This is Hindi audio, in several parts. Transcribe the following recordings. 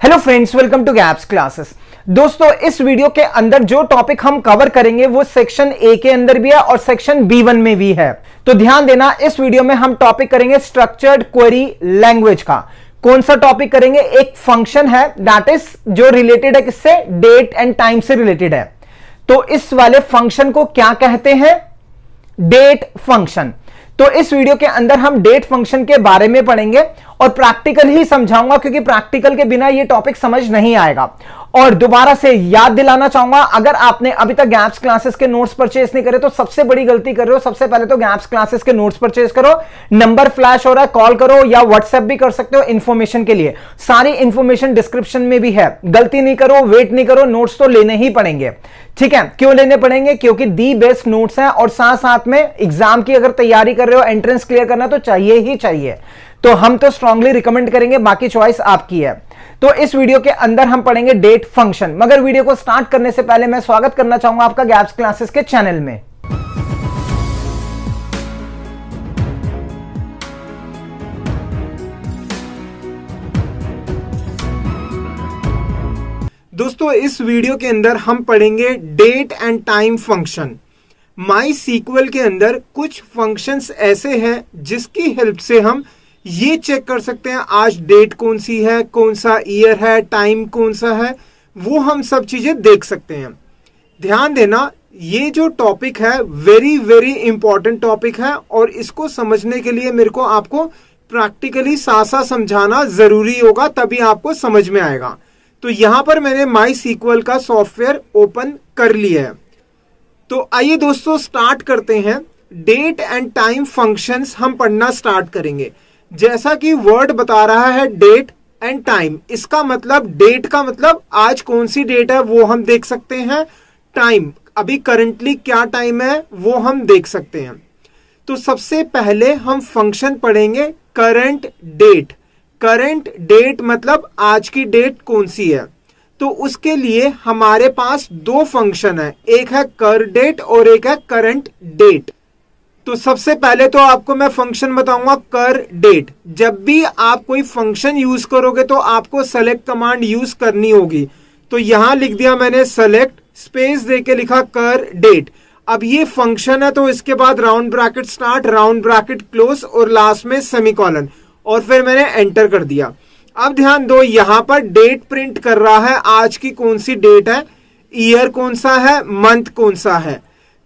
Hello friends, welcome to gaps classes. दोस्तों, इस वीडियो के अंदर जो टॉपिक हम कवर करेंगे वो सेक्शन ए के अंदर भी है और सेक्शन B1 में भी है। तो ध्यान देना, इस वीडियो में हम टॉपिक करेंगे स्ट्रक्चर्ड क्वेरी लैंग्वेज का। कौन सा टॉपिक करेंगे? एक फंक्शन है दैट इज जो रिलेटेड है किससे? डेट एंड टाइम से रिलेटेड है। तो इस वाले फंक्शन को क्या कहते हैं? Date function. तो इस वीडियो के अंदर हम डेट फंक्शन के बारे में पढ़ेंगे और प्रैक्टिकल ही समझाऊंगा, क्योंकि प्रैक्टिकल के बिना ये टॉपिक समझ नहीं आएगा। और दोबारा से याद दिलाना चाहूंगा, अगर आपने अभी तक गैप्स क्लासेस के नोट्स परचेज नहीं करे तो सबसे बड़ी गलती कर रहे हो। सबसे पहले तो गैप्स क्लासेस के नोट्स परचेज करो, नंबर फ्लैश हो रहा है, कॉल करो या व्हाट्सएप भी कर सकते हो इंफॉर्मेशन के लिए। सारी इंफॉर्मेशन डिस्क्रिप्शन में भी है। गलती नहीं करो, वेट नहीं करो, नोट्स तो लेने ही पड़ेंगे। ठीक है, क्यों लेने पड़ेंगे? क्योंकि दी बेस्ट नोट्स हैं और साथ साथ में एग्जाम की अगर तैयारी कर रहे हो, एंट्रेंस क्लियर करना, तो चाहिए ही चाहिए। तो हम तो स्ट्रांगली रिकमेंड करेंगे, बाकी चॉइस आपकी है। तो इस वीडियो के अंदर हम पढ़ेंगे डेट फंक्शन। मगर वीडियो को स्टार्ट करने से पहले मैं स्वागत करना चाहूंगा आपका गैप्स क्लासेस के चैनल में। दोस्तों, इस वीडियो के अंदर हम पढ़ेंगे date and time function. MySQL के अंदर कुछ फंक्शंस ऐसे हैं जिसकी हेल्प से हम ये चेक कर सकते हैं आज डेट कौन सी है, कौन सा ईयर है, टाइम कौन सा है, वो हम सब चीजें देख सकते हैं। ध्यान देना, ये जो टॉपिक है वेरी वेरी इंपॉर्टेंट टॉपिक है और इसको समझने के लिए मेरे को आपको प्रैक्टिकली साथ साथ समझाना जरूरी होगा, तभी आपको समझ में आएगा। तो यहां पर मैंने माई सीक्वल का सॉफ्टवेयर ओपन कर लिया है। तो आइए दोस्तों स्टार्ट करते हैं। डेट एंड टाइम फंक्शंस हम पढ़ना स्टार्ट करेंगे। जैसा कि वर्ड बता रहा है डेट एंड टाइम, इसका मतलब डेट का मतलब आज कौन सी डेट है वो हम देख सकते हैं। टाइम अभी करंटली क्या टाइम है वो हम देख सकते हैं। तो सबसे पहले हम फंक्शन पढ़ेंगे करंट डेट। करंट डेट मतलब आज की डेट कौन सी है। तो उसके लिए हमारे पास दो फंक्शन है, एक है कर डेट और एक है करंट डेट। तो सबसे पहले तो आपको मैं फंक्शन बताऊंगा कर डेट। जब भी आप कोई फंक्शन यूज करोगे तो आपको सेलेक्ट कमांड यूज करनी होगी। तो यहां लिख दिया मैंने सेलेक्ट, स्पेस देके लिखा कर डेट। अब ये फंक्शन है तो इसके बाद round bracket start, round bracket close और लास्ट में सेमीकोलन, और फिर मैंने एंटर कर दिया। अब ध्यान दो, यहां पर डेट प्रिंट कर रहा है आज की कौन सी डेट है, ईयर कौन सा है, मंथ कौन सा है।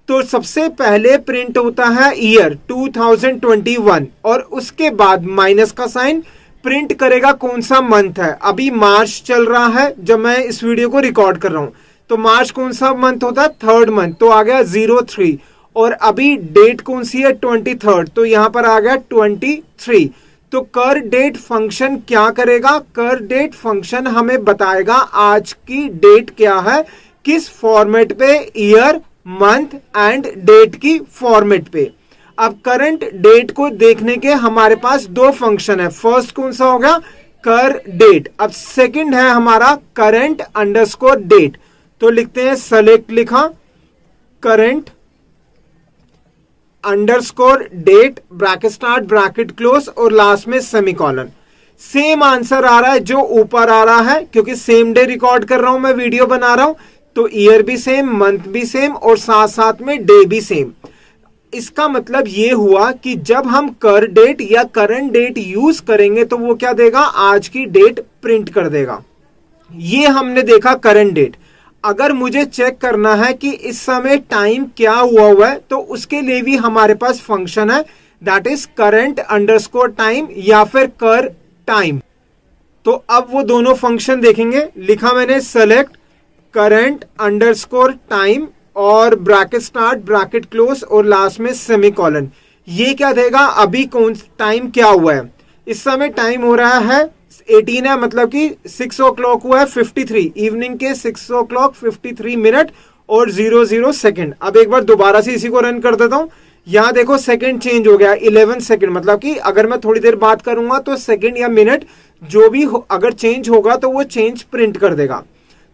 तो सबसे पहले प्रिंट होता है ईयर 2021 और उसके बाद माइनस का साइन प्रिंट करेगा कौन सा मंथ है। अभी मार्च चल रहा है जब मैं इस वीडियो को रिकॉर्ड कर रहा हूं, तो मार्च कौन सा मंथ होता है? थर्ड मंथ, तो आ गया 03। और अभी डेट कौन सी है? 23rd, तो यहां पर आ गया 23। तो कर डेट फंक्शन क्या करेगा? कर डेट फंक्शन हमें बताएगा आज की डेट क्या है, किस फॉर्मेट पे, ईयर, मंथ एंड डेट की फॉर्मेट पे। अब करंट डेट को देखने के हमारे पास दो फंक्शन है। फर्स्ट कौन सा हो गया? कर डेट। अब सेकंड है हमारा करंट अंडरस्कोर डेट। तो लिखते हैं सेलेक्ट, लिखा current underscore date, bracket start, bracket close और लास्ट में सेमीकोलन। सेम आंसर आ रहा है जो ऊपर आ रहा है, क्योंकि सेम डे रिकॉर्ड कर रहा हूं मैं, वीडियो बना रहा हूं, तो ईयर भी सेम, मंथ भी सेम और साथ साथ में डे भी सेम। इसका मतलब ये हुआ कि जब हम कर डेट या करंट डेट यूज करेंगे तो वो क्या देगा? आज की डेट प्रिंट कर देगा। ये हमने देखा करंट डेट। अगर मुझे चेक करना है कि इस समय टाइम क्या हुआ है, तो उसके लिए भी हमारे पास फंक्शन है that is current underscore time या फिर कर टाइम। तो अब वो दोनों फंक्शन देखेंगे। लिखा मैंने सेलेक्ट करंट अंडरस्कोर टाइम और ब्रैकेट स्टार्ट, ब्रैकेट क्लोज और लास्ट में सेमीकोलन। ये क्या देगा? अभी कौन टाइम क्या हुआ है। इस समय टाइम हो रहा है 18 है, मतलब कि 6 o'clock हुआ है 53, इवनिंग के 6 o'clock 53 मिनट और 00 सेकेंड। अब एक बार दोबारा से इसी को रन कर देता हूं। यहां देखो सेकेंड चेंज हो गया 11 सेकेंड, मतलब कि अगर मैं थोड़ी देर बात करूंगा तो सेकेंड या मिनट जो भी अगर चेंज होगा तो वो चेंज प्रिंट कर देगा।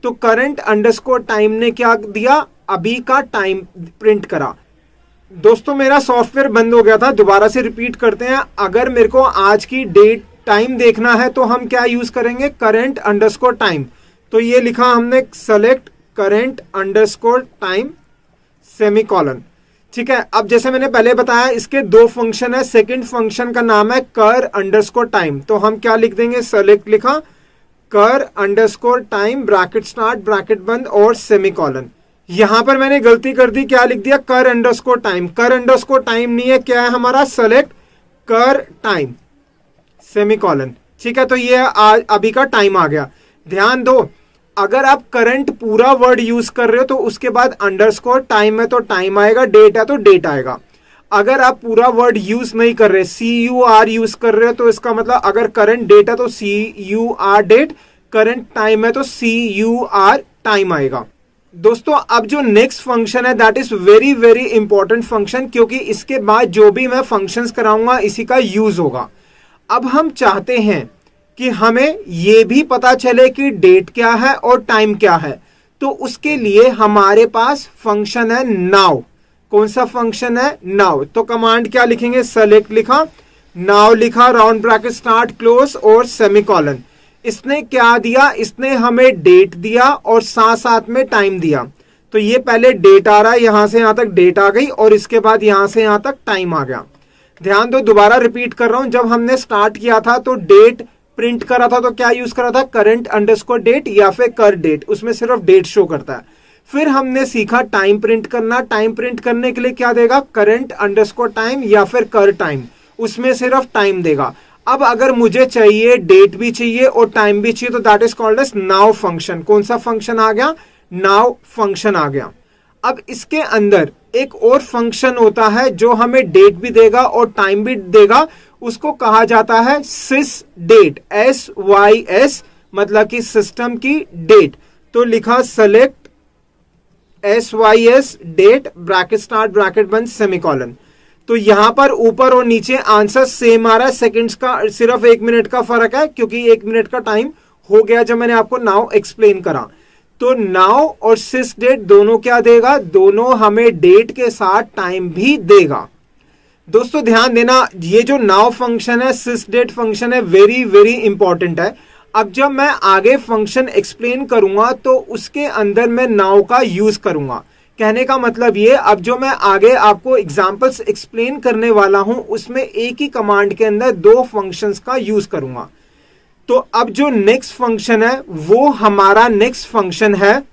तो करंट अंडरस्कोर टाइम ने क्या दिया? अभी का टाइम प्रिंट करा। दोस्तों, मेरा सॉफ्टवेयर बंद हो गया था, दोबारा से रिपीट करते हैं। अगर मेरे को आज की डेट टाइम देखना है तो हम क्या यूज करेंगे, करंट अंडरस्कोर टाइम। तो ये लिखा हमने select current underscore time semicolon. ठीक है, अब जैसे मैंने पहले बताया इसके दो फंक्शन है, सेकंड फंक्शन का नाम है कर अंडरस्कोर टाइम। तो हम क्या लिख देंगे, सेलेक्ट लिखा कर underscore time bracket start bracket बंद और सेमीकोलन। यहां पर मैंने गलती कर दी, क्या लिख दिया, कर अंडरस्कोर टाइम। कर अंडरस्कोर टाइम नहीं है, क्या है हमारा, सेलेक्ट कर टाइम सेमीकोलन। ठीक है, तो ये अभी का टाइम आ गया। ध्यान दो, अगर आप करंट पूरा वर्ड यूज कर रहे हो तो उसके बाद अंडरस्कोर, टाइम है तो टाइम आएगा, डेट है तो डेट आएगा। अगर आप पूरा वर्ड यूज नहीं कर रहे, CUR यूज कर रहे हो तो इसका मतलब अगर करंट डेट है तो CUR डेट, करंट टाइम है तो CUR टाइम आएगा। दोस्तों अब जो नेक्स्ट फंक्शन है that is very very important function, क्योंकि इसके बाद जो भी मैं फंक्शंस कराऊंगा इसी का यूज होगा। अब हम चाहते हैं कि हमें यह भी पता चले कि डेट क्या है और टाइम क्या है, तो उसके लिए हमारे पास फंक्शन है नाउ। कौन सा फंक्शन है, नाउ। तो कमांड क्या लिखेंगे, सेलेक्ट लिखा, नाउ लिखा, राउंड ब्रैकेट स्टार्ट क्लोज और सेमीकोलन। इसने क्या दिया, इसने हमें डेट दिया और साथ साथ में टाइम दिया। तो ये पहले डेट आ रहा है, यहां से यहां तक डेट आ गई और इसके बाद यहां से यहां तक टाइम आ गया। ध्यान दो, दोबारा रिपीट कर रहा हूं, जब हमने स्टार्ट किया था तो डेट प्रिंट करा था तो क्या यूज करा था, करंट अंडरस्कोर डेट या फिर कर डेट, उसमें सिर्फ डेट शो करता है। फिर हमने सीखा टाइम प्रिंट करना, टाइम प्रिंट करने के लिए क्या देगा, करंट अंडरस्कोर टाइम या फिर कर टाइम, उसमें सिर्फ टाइम देगा। अब अगर मुझे चाहिए डेट भी चाहिए और टाइम भी चाहिए तो that is called as now function. कौन सा फंक्शन आ गया, नाउ फंक्शन आ गया। अब इसके अंदर एक और फंक्शन होता है जो हमें डेट भी देगा और टाइम भी देगा, उसको कहा जाता है सिस डेट, SYS मतलब कि सिस्टम की डेट। तो लिखा select SYS date bracket start bracket बंद सेमीकोलन। तो यहां पर ऊपर और नीचे आंसर सेम आ रहा है, सेकंड्स का सिर्फ 1 मिनट का फर्क है, क्योंकि 1 मिनट का टाइम हो गया जब मैंने आपको नाउ एक्सप्लेन करा। तो नाउ और सिस डेट दोनों क्या देगा, दोनों हमें डेट के साथ टाइम भी देगा। दोस्तों ध्यान देना, ये जो नाउ फंक्शन है, सिस डेट फंक्शन है, वेरी वेरी इंपॉर्टेंट है। अब जब मैं आगे फंक्शन एक्सप्लेन करूंगा तो उसके अंदर मैं नाउ का यूज करूंगा। कहने का मतलब ये, अब जो मैं आगे आपको एग्जांपल्स एक्सप्लेन करने वाला हूं उसमें एक ही कमांड के अंदर 2 फंक्शंस का यूज करूंगा। तो अब जो नेक्स्ट फंक्शन है वो हमारा नेक्स्ट फंक्शन है,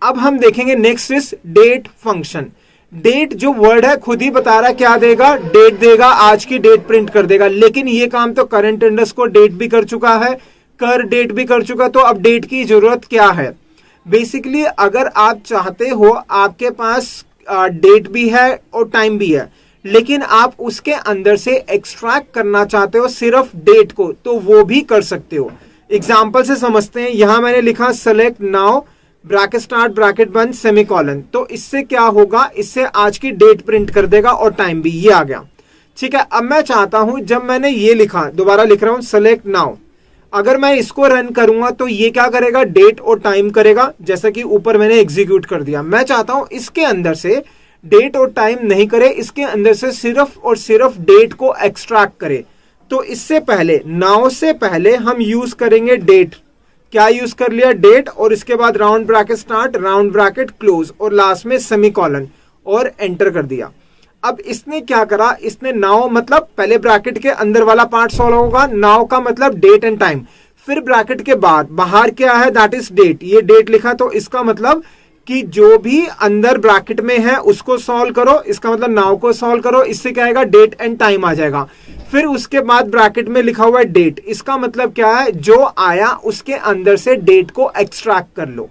अब हम देखेंगे next is date function. Date जो वर्ड है खुद ही बता रहा है क्या देगा, डेट देगा, आज की डेट प्रिंट कर देगा। लेकिन ये काम तो करंट अंडरस्कोर डेट भी कर चुका है, कर डेट भी कर चुका, तो अब डेट की जरूरत क्या है। बेसिकली अगर आप चाहते हो, आपके पास डेट भी है और टाइम भी है, लेकिन आप उसके अंदर से एक्सट्रैक्ट करना चाहते हो सिर्फ डेट को, तो वो भी कर सकते हो। एग्जाम्पल से समझते हैं। यहां मैंने लिखा select now bracket start bracket बंद सेमीकोलन। तो इससे क्या होगा, इससे आज की डेट प्रिंट कर देगा और टाइम भी, ये आ गया। ठीक है, अब मैं चाहता हूं, जब मैंने ये लिखा, दोबारा लिख रहा हूं सेलेक्ट नाउ, अगर मैं इसको रन करूंगा तो ये क्या करेगा, डेट और टाइम करेगा, जैसा कि ऊपर मैंने एग्जीक्यूट कर दिया। मैं चाहता हूं इसके अंदर से डेट और टाइम नहीं करे, इसके अंदर से सिर्फ और सिर्फ डेट को एक्सट्रैक्ट करे। तो इससे पहले, नाउ से पहले हम यूज करेंगे डेट। क्या यूज कर लिया, डेट, और इसके बाद round bracket start round bracket close और लास्ट में सेमीकोलन और एंटर कर दिया। अब इसने क्या करा, इसने नाउ मतलब पहले ब्रैकेट के अंदर वाला पार्ट सॉल्व होगा, नाउ का मतलब डेट एंड टाइम, फिर ब्रैकेट के बाद बाहर क्या है, दैट इज डेट। ये डेट लिखा तो इसका मतलब कि जो भी अंदर ब्रैकेट में है उसको सॉल्व करो, इसका मतलब नाउ को सॉल्व करो, इससे क्या आएगा, डेट एंड टाइम आ जाएगा। फिर उसके बाद ब्रैकेट में लिखा हुआ है डेट, इसका मतलब क्या है, जो आया उसके अंदर से डेट को एक्सट्रैक्ट कर लो।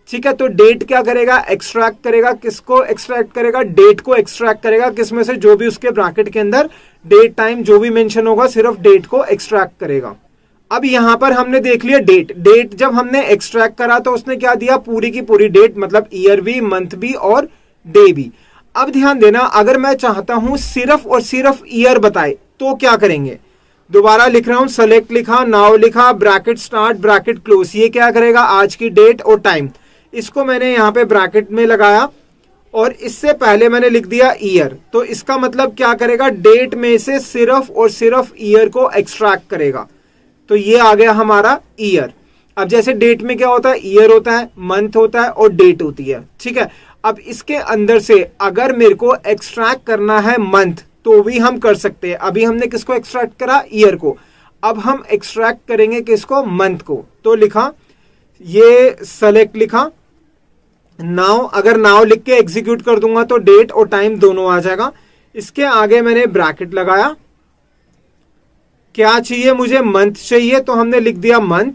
ठीक है, तो डेट क्या करेगा, एक्सट्रैक्ट करेगा, किसको एक्सट्रैक्ट करेगा, डेट को एक्सट्रैक्ट करेगा, किसमें से, जो भी उसके ब्रैकेट के अंदर डेट टाइम जो भी मेंशन होगा सिर्फ डेट को एक्सट्रैक्ट करेगा। अब यहां पर हमने देख लिया डेट। डेट जब हमने एक्सट्रैक्ट करा तो उसने क्या दिया, पूरी की पूरी डेट, मतलब ईयर भी, मंथ भी और डे भी। अब ध्यान देना, अगर मैं चाहता हूं सिर्फ और सिर्फ ईयर बताए तो क्या करेंगे, दोबारा लिख रहा हूं, सेलेक्ट लिखा, नाउ लिखा, ब्रैकेट स्टार्ट ब्रैकेट क्लोज, ये क्या करेगा, आज की डेट और टाइम, इसको मैंने यहां पे ब्रैकेट में लगाया और इससे पहले मैंने लिख दिया ईयर। तो इसका मतलब क्या करेगा, डेट में से सिर्फ और सिर्फ ईयर को एक्सट्रैक्ट करेगा। तो ये आ गया हमारा ईयर। अब जैसे डेट में क्या होता है, ईयर होता है, मंथ होता है और डेट होती है, ठीक है। अब इसके अंदर से अगर मेरे को एक्सट्रैक्ट करना है मंथ तो भी हम कर सकते हैं। अभी हमने किसको एक्सट्रैक्ट करा, ईयर को। अब हम एक्सट्रैक्ट करेंगे किसको, मंथ को। तो लिखा, ये सेलेक्ट लिखा, नाउ, अगर नाउ लिख के एग्जीक्यूट कर दूंगा तो डेट और टाइम दोनों आ जाएगा। इसके आगे मैंने ब्रैकेट लगाया, क्या चाहिए मुझे, मंथ चाहिए, तो हमने लिख दिया मंथ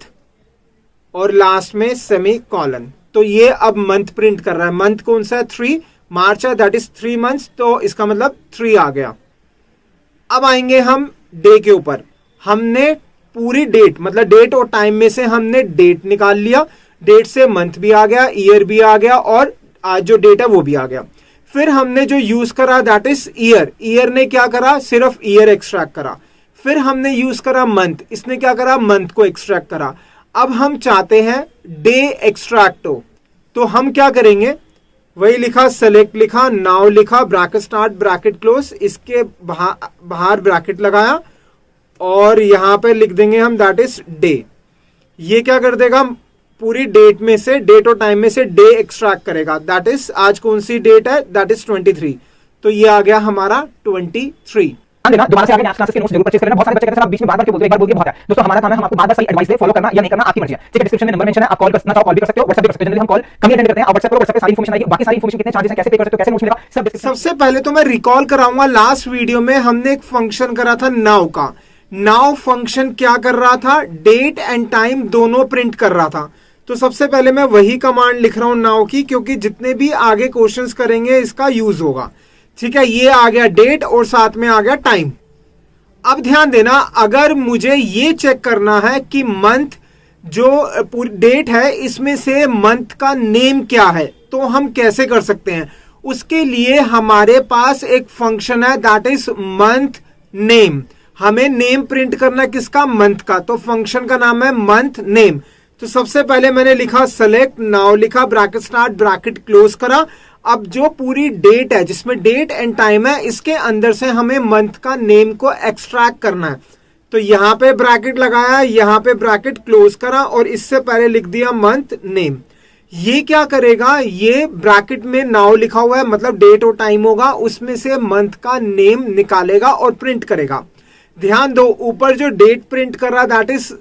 और लास्ट में सेमी कॉलन। तो ये अब मंथ प्रिंट कर रहा है। मंथ कौन सा है, 3 मार्च है, दैट इज 3 मंथ्स, तो इसका मतलब 3 आ गया। अब आएंगे हम डे के ऊपर। हमने पूरी डेट, मतलब डेट और टाइम में से हमने डेट निकाल लिया, डेट से मंथ भी आ गया, ईयर भी आ गया और आज जो डेट है वो भी आ गया। फिर हमने जो यूज करा दैट इज ईयर। ईयर ने क्या करा, सिर्फ ईयर एक्सट्रैक्ट करा। फिर हमने यूज करा मंथ, इसने क्या करा, मंथ को एक्सट्रैक्ट करा। अब हम चाहते हैं डे एक्सट्रैक्ट हो, तो हम क्या करेंगे, वही लिखा, सेलेक्ट लिखा, नाउ लिखा, ब्रैकेट स्टार्ट ब्रैकेट क्लोज, इसके बाहर ब्रैकेट लगाया और यहां पे लिख देंगे हम दैट इज डे। ये क्या कर देगा, पूरी डेट में से, डेट और टाइम में से डे एक्सट्रैक्ट करेगा। दैट इज आज कौन सी डेट है, दैट इज 23, तो ये आ गया हमारा 23। दोबारा से आगे क्लासेस के नोट्स जरूर परचेज करना। बहुत सारे बच्चे कहते हैं आप बीच में बार-बार क्यों बोलते हो, एक बार बोल के बहुत है। दोस्तों हमारा काम है, हम आपको बार-बार सही एडवाइस दे, फॉलो करना या नहीं करना आपकी मर्जी है, ठीक है। डिस्क्रिप्शन में नंबर मेंशन है, आप कॉल करना चाहो कॉल भी कर सकते हो, व्हाट्सएप भी कर सकते हो। जनरली हम कॉल कम ही अटेंड करते हैं, आप व्हाट्सएप करो, व्हाट्सएप पे सारी इन्फॉर्मेशन आएगी। बाकी सारी इन्फॉर्मेशन, कितने चार्जेस हैं, कैसे पे कर सकते हो, कैसे नोट्स मिलेगा, सब डिस्क्रिप्शन। सबसे पहले तो मैं रिकॉल कराऊंगा, लास्ट वीडियो में हमने एक फंक्शन करा था नाउ का। नाउ फंक्शन क्या कर रहा था, डेट एंड टाइम दोनों प्रिंट कर रहा था। तो सबसे पहले मैं वही कमांड लिख रहा हूं नाउ की, क्योंकि जितने भी आगे क्वेश्चंस करेंगे इसका यूज होगा, ठीक है। ये आ गया डेट और साथ में आ गया टाइम। अब ध्यान देना, अगर मुझे ये चेक करना है कि मंथ जो पूरी डेट है इसमें से मंथ का नेम क्या है, तो हम कैसे कर सकते हैं। उसके लिए हमारे पास एक फंक्शन है दैट इज मंथ नेम। हमें नेम प्रिंट करना किसका, मंथ का, तो फंक्शन का नाम है मंथ नेम। तो सबसे पहले मैंने लिखा सेलेक्ट, नाउ लिखा, ब्रैकेट स्टार्ट ब्रैकेट क्लोज करा। अब जो पूरी डेट है जिसमें डेट एंड टाइम है, इसके अंदर से हमें मंथ का नेम को एक्सट्रैक्ट करना है। तो यहां पे ब्रैकेट लगाया, यहां पे ब्रैकेट क्लोज करा और इससे पहले लिख दिया मंथ नेम। ये क्या करेगा, ये ब्रैकेट में नाउ लिखा हुआ है, मतलब डेट और टाइम होगा, उसमें से मंथ का नेम निकालेगा और प्रिंट करेगा। ध्यान दो, ऊपर जो डेट प्रिंट कर रहा दैट इज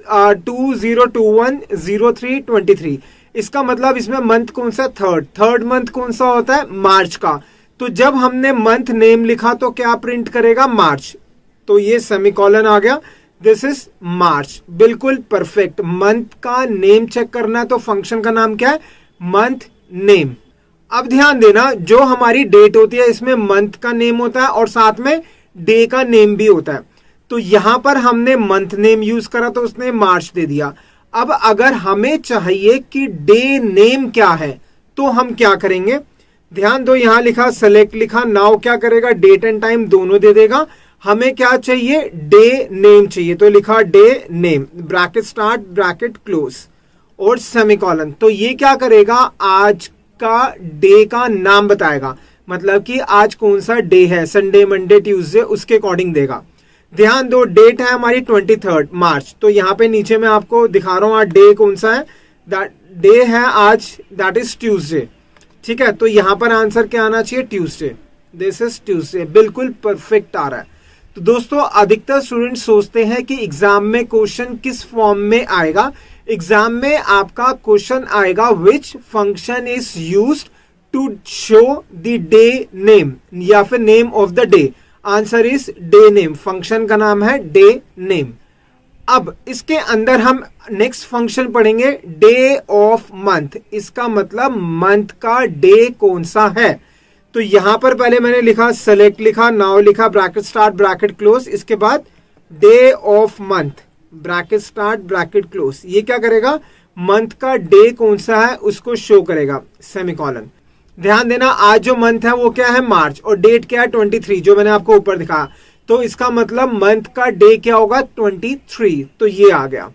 20210323। इसका मतलब इसमें मंथ कौन सा, थर्ड मंथ कौन सा होता है, मार्च का। तो जब हमने मंथ नेम लिखा तो क्या प्रिंट करेगा, मार्च। तो ये सेमीकोलन आ गया, दिस इज मार्च। बिल्कुल परफेक्ट। मंथ का नेम चेक करना है तो फंक्शन का नाम क्या है, मंथ नेम। अब ध्यान देना, जो हमारी डेट होती है इसमें मंथ का नेम होता है और साथ में डे का नेम भी होता है। तो यहां पर हमने मंथ नेम यूज करा तो उसने मार्च दे दिया। अब अगर हमें चाहिए कि डे नेम क्या है तो हम क्या करेंगे, ध्यान दो, यहां लिखा सेलेक्ट लिखा, नाउ क्या करेगा, डेट एंड टाइम दोनों दे देगा। हमें क्या चाहिए, डे नेम चाहिए, तो लिखा day name, bracket start bracket close और सेमीकोलन। तो ये क्या करेगा, आज का डे का नाम बताएगा, मतलब कि आज कौन सा डे है, संडे मंडे ट्यूसडे, उसके अकॉर्डिंग देगा। ध्यान दो, डेट है हमारी 23 मार्च, तो यहां पे नीचे मैं आपको दिखा रहा हूं आज डे कौन सा है, दैट डे है आज, दैट इज ट्यूसडे, ठीक है। तो यहां पर आंसर क्या आना चाहिए, ट्यूसडे, दिस इज ट्यूसडे। बिल्कुल परफेक्ट आ रहा है। तो दोस्तों, अधिकतर स्टूडेंट सोचते हैं कि एग्जाम में क्वेश्चन किस फॉर्म में आएगा। एग्जाम में आपका क्वेश्चन आएगा which function is used to show the day name, या फिर name of the day. Answer is day name, function का नाम है डे नेम। अब इसके अंदर हम नेक्स्ट फंक्शन पढ़ेंगे डे ऑफ मंथ। इसका मतलब मंथ का डे कौन सा है। तो यहां पर पहले मैंने लिखा सेलेक्ट लिखा, नाउ लिखा, ब्रैकेट स्टार्ट ब्रैकेट क्लोज, इसके बाद day of month, bracket start bracket close. ये क्या करेगा, मंथ का डे कौन सा है उसको शो करेगा, सेमीकोलन। ध्यान देना, आज जो मंथ है वो क्या है, मार्च, और डेट क्या है 23, जो मैंने आपको ऊपर दिखाया। तो इसका मतलब मंथ का डे क्या होगा, 23। तो ये आ गया।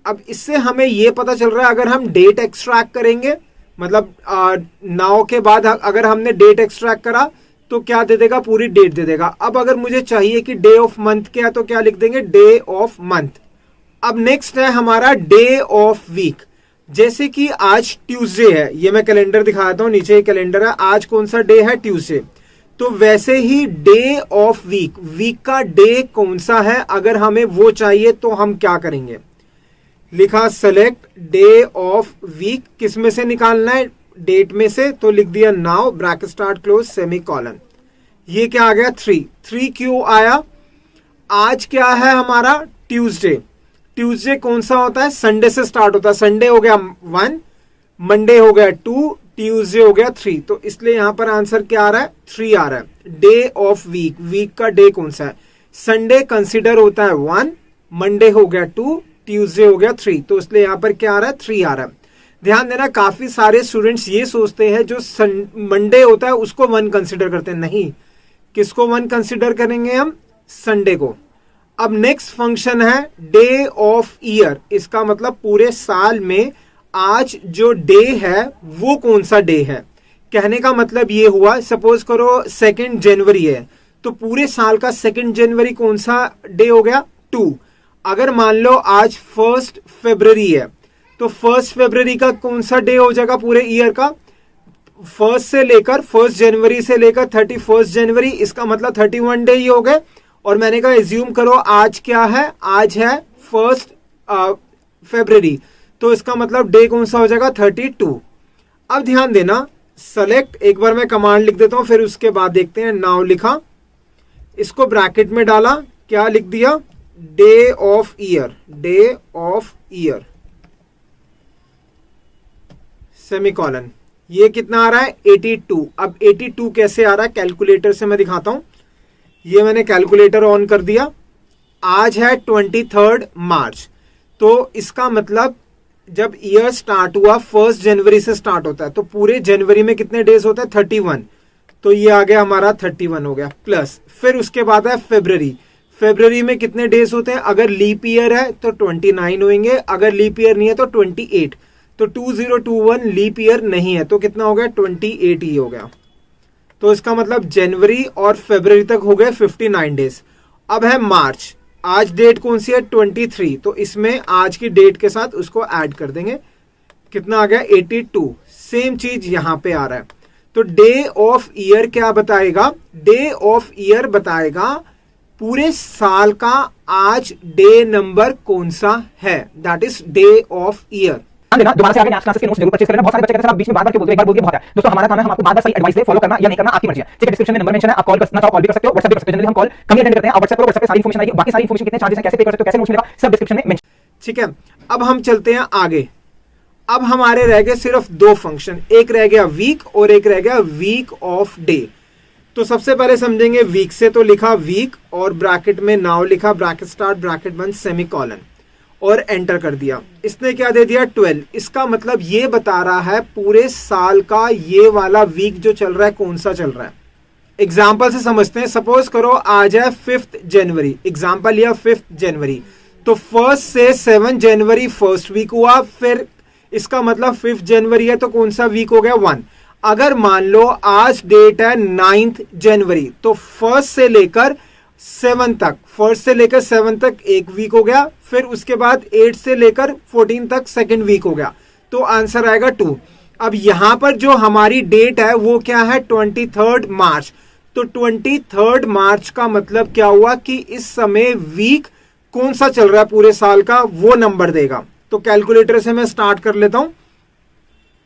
अब इससे हमें ये पता चल रहा है, अगर हम डेट एक्सट्रैक्ट करेंगे, मतलब नाउ के बाद अगर हमने डेट एक्सट्रैक्ट करा तो क्या दे देगा, पूरी डेट दे देगा। अब अगर मुझे चाहिए कि डे ऑफ मंथ क्या है तो क्या लिख देंगे, डे ऑफ मंथ। अब नेक्स्ट है हमारा डे ऑफ वीक। जैसे कि आज ट्यूसडे है, ये मैं कैलेंडर दिखाता हूं, नीचे कैलेंडर है, आज कौन सा डे है, ट्यूसडे। तो वैसे ही डे ऑफ वीक, वीक का डे कौन सा है, अगर हमें वो चाहिए तो हम क्या करेंगे, लिखा सेलेक्ट डे ऑफ वीक, किस में से निकालना है, डेट में से, तो लिख दिया now bracket start close semicolon. ये क्या आ गया 3 क्यों आया, आज क्या है हमारा ट्यूसडे, ट्यूसडे कौन सा होता है, संडे से स्टार्ट होता है, संडे हो गया 1, मंडे हो गया 2, ट्यूसडे हो गया 3, तो इसलिए यहां पर आंसर क्या आ रहा है 3 आ रहा है। डे ऑफ वीक, वीक का डे कौन सा है, संडे कंसिडर होता है 1, मंडे हो गया 2, ट्यूसडे हो गया 3, तो इसलिए यहां पर क्या आ रहा है 3 आ रहा है। ध्यान देना, काफी सारे स्टूडेंट्स ये सोचते हैं जो मंडे होता है उसको 1 कंसिडर करते हैं, नहीं, किसको 1 कंसिडर करेंगे हम, संडे को। अब नेक्स्ट फंक्शन है डे ऑफ ईयर, इसका मतलब पूरे साल में आज जो डे है वो कौन सा डे है। कहने का मतलब ये हुआ, सपोज करो 2 जनवरी है, तो पूरे साल का 2 जनवरी कौन सा डे हो गया 2। अगर मान लो आज 1 फरवरी है, तो 1 फरवरी का कौन सा डे हो जाएगा पूरे ईयर का, 1 जनवरी से लेकर 31 जनवरी, इसका मतलब 31 डे ही हो गए। और मैंने कहा एज्यूम करो आज क्या है, आज है 1 फरवरी, तो इसका मतलब डे कौन सा हो जाएगा 32। अब ध्यान देना, सेलेक्ट, एक बार मैं कमांड लिख देता हूं, फिर उसके बाद देखते हैं। नाउ लिखा, इसको ब्रैकेट में डाला, क्या लिख दिया, day of year, day of year semicolon. ये कितना आ रहा है 82। अब 82 कैसे आ रहा है, कैलकुलेटर से मैं दिखाता हूं। ये मैंने कैलकुलेटर ऑन कर दिया, आज है 23 मार्च, तो इसका मतलब जब ईयर स्टार्ट हुआ 1 जनवरी से स्टार्ट होता है, तो पूरे जनवरी में कितने डेज होते हैं 31, तो ये आ गया हमारा 31 हो गया, प्लस फिर उसके बाद है फरवरी, फरवरी में कितने डेज होते हैं, अगर लीप ईयर है तो 29 होंगे, अगर लीप ईयर नहीं है तो 28, तो 2021 लीप ईयर नहीं है, तो कितना हो गया 28 ही हो गया। तो इसका मतलब जनवरी और फरवरी तक हो गए 59 डेज। अब है मार्च, आज डेट कौन सी है 23, तो इसमें आज की डेट के साथ उसको ऐड कर देंगे, कितना आ गया 82। सेम चीज यहां पे आ रहा है, तो डे ऑफ ईयर क्या बताएगा, डे ऑफ ईयर बताएगा पूरे साल का आज डे नंबर कौन सा है, that is day of year. दोबारा से आगे क्लासेस के नोट्स जरूर परचेज करना, बहुत सारे बच्चे कहते हैं आप बीच में बार-बार क्यों बोलते हो, एक बार बोल दिया बहुत है। दोस्तों हमारा काम है, हम आपको बार-बार सही एडवाइस दे, फॉलो करना या नहीं करना आपकी मर्जी है। ठीक है, डिस्क्रिप्शन में नंबर मेंशन है, आप कॉल करना चाहो कॉल भी कर सकते हो, व्हाट्सएप भी कर सकते हो। जनरली हम कॉल कम ही अटेंड करते हैं, आप व्हाट्सएप करो, व्हाट्सएप पे सारी इन्फॉर्मेशन आएगी, बाकी सारी इन्फॉर्मेशन कितने चार्जेस हैं, कैसे पे कर सकते हो, कैसे नोट्स मिलेगा, सब डिस्क्रिप्शन में मेंशन। ठीक है, अब हम चलते हैं आगे। अब हमारे रह गए सिर्फ 2 फंक्शन, एक रह गया वीक और एक रह गया वीक ऑफ डे। तो सबसे पहले समझेंगे वीक से, तो लिखा वीक और ब्रैकेट में नाउ लिखा, ब्रैकेट स्टार्ट ब्रैकेट बंद सेमीकोलन, और एंटर कर दिया। इसने क्या दे दिया 12, इसका मतलब ये बता रहा है पूरे साल का ये वाला वीक जो चल रहा है कौन सा चल रहा है। एग्जाम्पल से समझते हैं, सपोज करो आज है 5 जनवरी, एग्जाम्पल लिया 5 जनवरी, तो 1 से 7 जनवरी फर्स्ट वीक हुआ, फिर इसका मतलब 5 जनवरी है तो कौन सा वीक हो गया 1। अगर मान लो आज डेट है 9 जनवरी, तो 1 से लेकर 7 तक, 1 से लेकर 7 तक एक वीक हो गया, फिर उसके बाद 8 से लेकर 14 तक सेकंड वीक हो गया, तो आंसर आएगा 2। अब यहां पर जो हमारी डेट है वो क्या है 23 मार्च, तो 23 मार्च का मतलब क्या हुआ कि इस समय वीक कौन सा चल रहा है पूरे साल का, वो नंबर देगा। तो कैलकुलेटर से मैं स्टार्ट कर लेता हूं।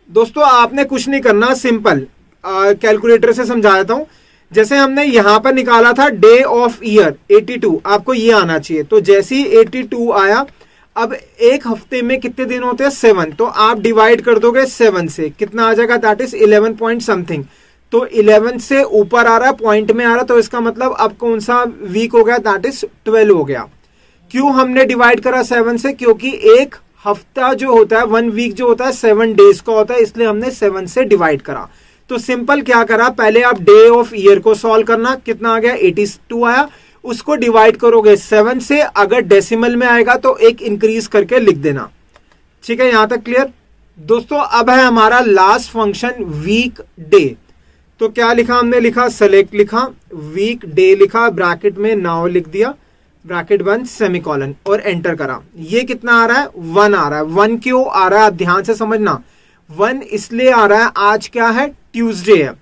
दोस्तों आपने कुछ नहीं करना, सिंपल कैलकुलेटर से समझा देता हूं। जैसे हमने यहां पर निकाला था डे ऑफ ईयर 82, आपको ये आना चाहिए, तो जैसे ही 82 आया, अब एक हफ्ते में कितने दिन होते हैं 7, तो आप डिवाइड कर दोगे 7 से, कितना आ जाएगा, दैट इज 11 पॉइंट समथिंग, तो 11 से ऊपर आ रहा है, पॉइंट में आ रहा है, तो इसका मतलब अब कौन सा वीक हो गया, दैट इज 12 हो गया। क्यों हमने डिवाइड करा 7 से, क्योंकि एक हफ्ता जो होता है 1 वीक जो होता है 7 डेज का होता है, इसलिए हमने 7 से डिवाइड करा। तो सिंपल क्या करा, पहले आप डे ऑफ ईयर को सॉल्व करना, कितना आ गया 82 आया, उसको डिवाइड करोगे 7 से, अगर डेसिमल में आएगा तो एक इंक्रीज करके लिख देना। ठीक है, यहां तक क्लियर। दोस्तों अब है हमारा लास्ट फंक्शन वीक डे, तो क्या लिखा हमने, लिखा सेलेक्ट लिखा, वीक डे लिखा, ब्रैकेट में नाउ लिख दिया, ब्रैकेट बंद सेमीकोलन और एंटर करा। ये कितना आ रहा है? 1 आ रहा है। 1 क्यों आ रहा है आप ध्यान से समझना। 1 इसलिए आ रहा है, आज क्या है? ट्यूसडे है,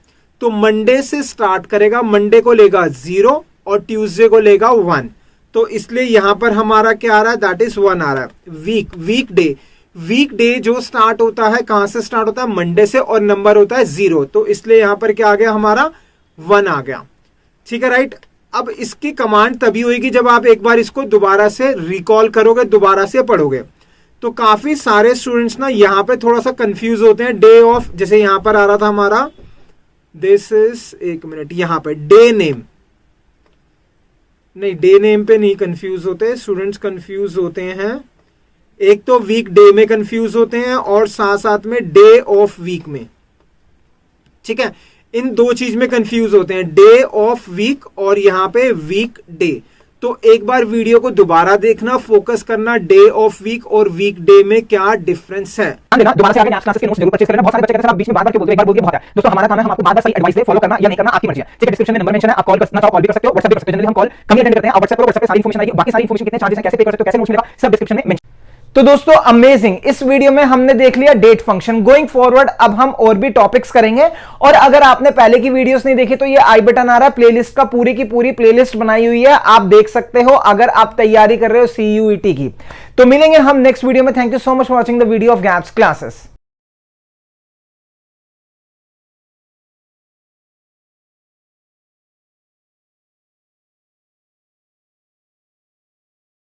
तो मंडे से स्टार्ट करेगा, मंडे को लेगा 0 और ट्यूसडे को लेगा 1, तो इसलिए यहां पर हमारा क्या आ रहा है? दैट इज 1 आ रहा है। वीक डे जो स्टार्ट होता है, कहां से स्टार्ट होता है? मंडे से, और नंबर होता है 0, तो इसलिए यहां पर क्या आ गया? हमारा 1 आ गया। ठीक है, राइट। अब इसकी कमांड तभी होगी जब आप एक बार इसको दोबारा से रिकॉल करोगे, दोबारा से पढ़ोगे। तो काफी सारे स्टूडेंट्स ना यहां पे थोड़ा सा कंफ्यूज होते हैं। डे ऑफ, जैसे यहां पर आ रहा था हमारा, दिस इज, एक मिनट, यहां पे डे नेम, नहीं डे नेम पे नहीं कंफ्यूज होते स्टूडेंट्स, कंफ्यूज होते हैं एक तो वीक डे में कंफ्यूज होते हैं और साथ साथ में डे ऑफ वीक में। ठीक है, इन दो चीज में कंफ्यूज होते हैं, डे ऑफ वीक और यहां पे वीक डे। तो एक बार वीडियो को दोबारा देखना, फोकस करना डे ऑफ वीक और वीक डे में क्या डिफरेंस है। दोबारा से आगे नेक्स्ट क्लासेस के नोट्स जरूर परचेज करना। बहुत सारे बच्चे कहते हैं आप बीच में बार-बार क्यों बोलते हो, एक बार बोल के बहुत है। दोस्तों हमारा काम है, हम आपको बार-बार सही एडवाइस दे, फॉलो करना या नहीं करना आपकी मर्जी है। ठीक है, डिस्क्रिप्शन में नंबर मेंशन है, आप कॉल करना चाहो कॉल भी कर सकते हो, व्हाट्सएप भी कर सकते हो। जनरली हम कॉल कम ही अटेंड करते हैं, आप व्हाट्सएप करो, व्हाट्सएप पे सारी इंफॉर्मेशन आएगी। बाकी सारी इंफॉर्मेशन, कितने चार्जेस हैं, कैसे पे कर सकते हो, कैसे नोट्स मिलेगा, सब डिस्क्रिप्शन में मेंशन। तो दोस्तों अमेजिंग, इस वीडियो में हमने देख लिया डेट फंक्शन। गोइंग फॉरवर्ड अब हम और भी टॉपिक्स करेंगे, और अगर आपने पहले की वीडियोस नहीं देखी तो ये आई बटन आ रहा है, प्लेलिस्ट का पूरी की पूरी प्लेलिस्ट बनाई हुई है, आप देख सकते हो अगर आप तैयारी कर रहे हो CUET की। तो मिलेंगे हम नेक्स्ट वीडियो में। Thank you so much for watching the video of gaps classes.